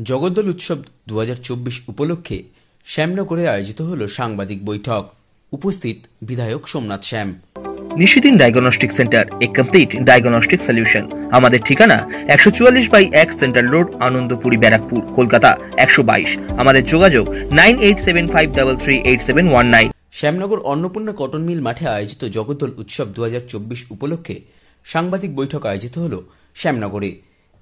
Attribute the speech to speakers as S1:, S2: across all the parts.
S1: জগদ্দল উৎসব 2024 উপলক্ষে শ্যামনগরে আয়োজিত হল সাংবাদিক বৈঠক। উপস্থিত বিধায়ক সোমনাথ শ্যাম।
S2: নিশিদিন ডায়াগনস্টিক সেন্টার, এ কমপ্লিট ডায়াগনস্টিক সলিউশন। আমাদের ঠিকানা 144/1 সেন্ট্রাল রোড, আনন্দপুরি, ব্যারাকপুর, কলকাতা 122। আমাদের যোগাযোগ 9875338719।
S1: শ্যামনগর অন্নপূর্ণা কটন মিল মাঠে আয়োজিত জগদ্দল উৎসব 2024 উপলক্ষে সাংবাদিক বৈঠক আয়োজিত হল শ্যামনগরে।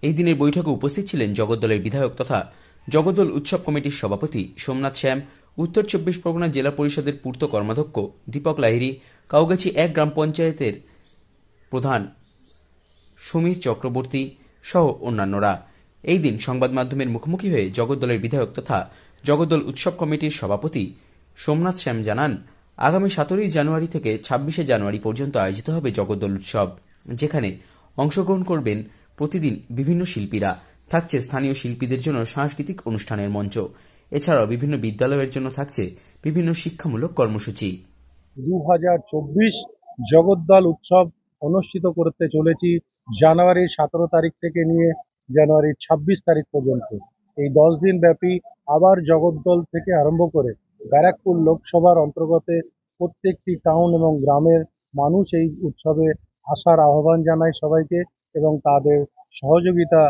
S1: এই দিনের বৈঠকে উপস্থিত ছিলেন জগদ্দলের বিধায়ক তথা জগদ্দল উৎসব কমিটির সভাপতি সোমনাথ শ্যাম, উত্তর 24 পরগনা জেলা পরিষদের পূর্ত কর্মাধ্যক্ষ দীপক লাহিড়ী, কাউগাছি 1 গ্রাম পঞ্চায়েতের প্রধান সমীর চক্রবর্তী সহ অন্যান্যরা। এই দিন সংবাদ মাধ্যমের মুখোমুখি হয়ে জগদ্দলের বিধায়ক তথা জগদ্দল উৎসব কমিটির সভাপতি সোমনাথ শ্যাম জানান, আগামী 17 জানুয়ারি থেকে 26 জানুয়ারি পর্যন্ত আয়োজিত হবে জগদ্দল উৎসব, যেখানে অংশগ্রহণ করবেন প্রতিদিন বিভিন্ন শিল্পীরা। থাকছে স্থানীয় শিল্পীদের জন্য সাংস্কৃতিক অনুষ্ঠানের মঞ্চ। এছাড়াও বিভিন্ন বিদ্যালয়ের জন্য থাকছে বিভিন্ন শিক্ষামূলক কর্মসূচি।
S3: 2024 জগদ্দল উৎসব অনুষ্ঠিত করতে চলেছি জানুয়ারির 17 তারিখ থেকে নিয়ে জানুয়ারির 26 তারিখ পর্যন্ত। এই 10 দিন ব্যাপী আবার জগদ্দল থেকে আরম্ভ করে ব্যারাকপুর লোকসভার অন্তর্গত প্রত্যেকটি টাউন এবং গ্রামের মানুষ এই উৎসবে আসার আহ্বান জানায় সবাইকে এবং তাদের সহযোগিতা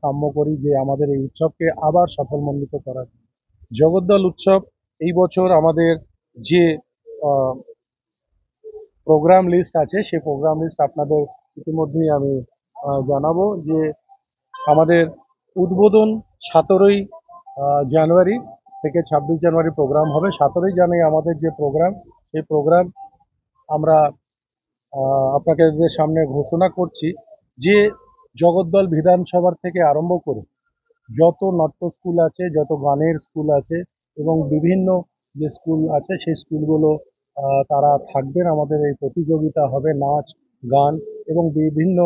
S3: কাম্য করি যে আমাদের এই উৎসবকে আবার সফলমণ্ডিত করার। জগদ্দল উৎসব এই বছর আমাদের যে প্রোগ্রাম লিস্ট আছে সেই প্রোগ্রাম লিস্ট আপনাদের ইতিমধ্যেই আমি জানাবো যে আমাদের উদ্বোধন 17 জানুয়ারি থেকে 26 জানুয়ারি প্রোগ্রাম হবে। 17 জানুয়ারি আমাদের যে প্রোগ্রাম, সেই প্রোগ্রাম আমরা আপনাদের সামনে ঘোষণা করছি যে জগদ্দল বিধানসভার থেকে আরম্ভ করে যত নাট্য স্কুল আছে, যত গানের স্কুল আছে এবং বিভিন্ন যে স্কুল আছে সেই স্কুলগুলো তারা থাকবেন। আমাদের এই প্রতিযোগিতা হবে নাচ, গান এবং বিভিন্ন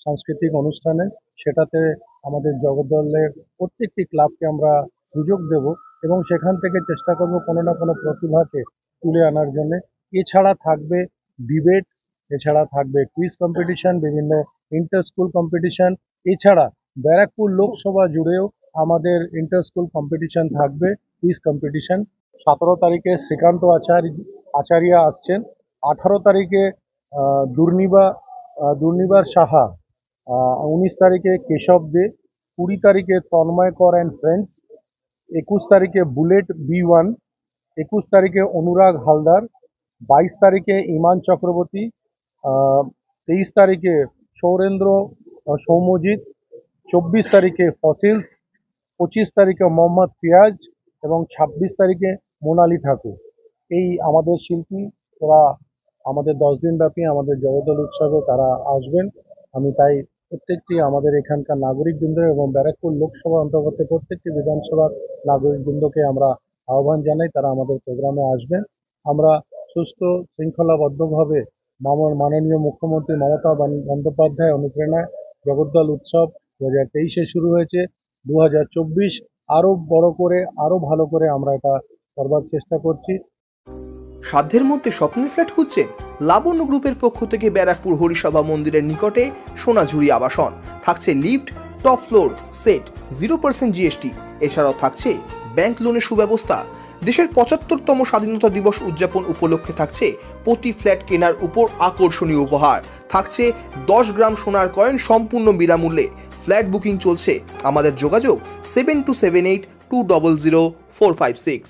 S3: সাংস্কৃতিক অনুষ্ঠানে। সেটাতে আমাদের জগদ্দলের প্রত্যেকটি ক্লাবকে আমরা সুযোগ দেব এবং সেখান থেকে চেষ্টা করব কোনো না কোনো প্রতিভাকে তুলে আনার জন্য। এছাড়া থাকবে ডিবেট, এছাড়া থাকবে কুইজ কম্পিটিশন, বিভিন্ন ইন্টার স্কুল কম্পিটিশন। এছাড়া ব্যারাকপুর লোকসভা জুড়েও আমাদের ইন্টার স্কুল কম্পিটিশন থাকবে, কুইজ কম্পিটিশন। 17 তারিখে শ্রীকান্ত আচার্য আসছেন, 18 তারিখে দুর্নিবার সাহা, 19 তারিখে কেশব দে, 20 তারিখে তন্ময় কর অ্যান্ড ফ্রেন্ডস, 21 তারিখে বুলেট B1, 21 তারিখে অনুরাগ হালদার, 22 তারিখে ইমান চক্রবর্তী, 23 তারিখে সৌম্যজিৎ, 24 তারিখে ফসিলস, 25 তারিখে মোহাম্মদ ফিয়াজ এবং 26 তারিখে মোনালি ঠাকুর। এই আমাদের শিল্পী ওরা আমাদের 10 দিন ব্যাপী আমাদের জগদ্দল উৎসবে তারা আসবেন। আমি তাই প্রত্যেকটি আমাদের এখানকার নাগরিকবৃন্দ এবং ব্যারাকপুর লোকসভা অন্তর্গত প্রত্যেকটি বিধানসভার নাগরিকবৃন্দকে আমরা আহ্বান জানাই তারা আমাদের প্রোগ্রামে আসবেন। আমরা সুস্থ শৃঙ্খলাবদ্ধভাবে মাননীয় মুখ্যমন্ত্রী মমতা বন্দ্যোপাধ্যায় অনুপ্রেরণায় জগদ্দল উৎসব 2023-এ শুরু হয়েছে। 2024 আরো বড় করে, আরো ভালো করে আমরা এটা করবার চেষ্টা করছি।
S2: সাধ্যের মধ্যে স্বপ্নের ফ্ল্যাট খুঁজছেন? লাবণ্য গ্রুপের পক্ষ থেকে ব্যারাকপুর হরিসভা মন্দিরের নিকটে সোনাঝুরি আবাসন। থাকছে lift, top floor, set, 0% GST। এছাড়াও থাকছে ব্যাংক লোনের সুব্যবস্থা। দেশের 75তম স্বাধীনতা দিবস উদযাপন উপলক্ষে থাকছে প্রতি ফ্ল্যাট কেনার উপর আকর্ষণীয় উপহার। থাকছে 10 গ্রাম সোনার কয়েন সম্পূর্ণ বিনামূল্যে। ফ্ল্যাট বুকিং চলছে। আমাদের যোগাযোগ 7278200456।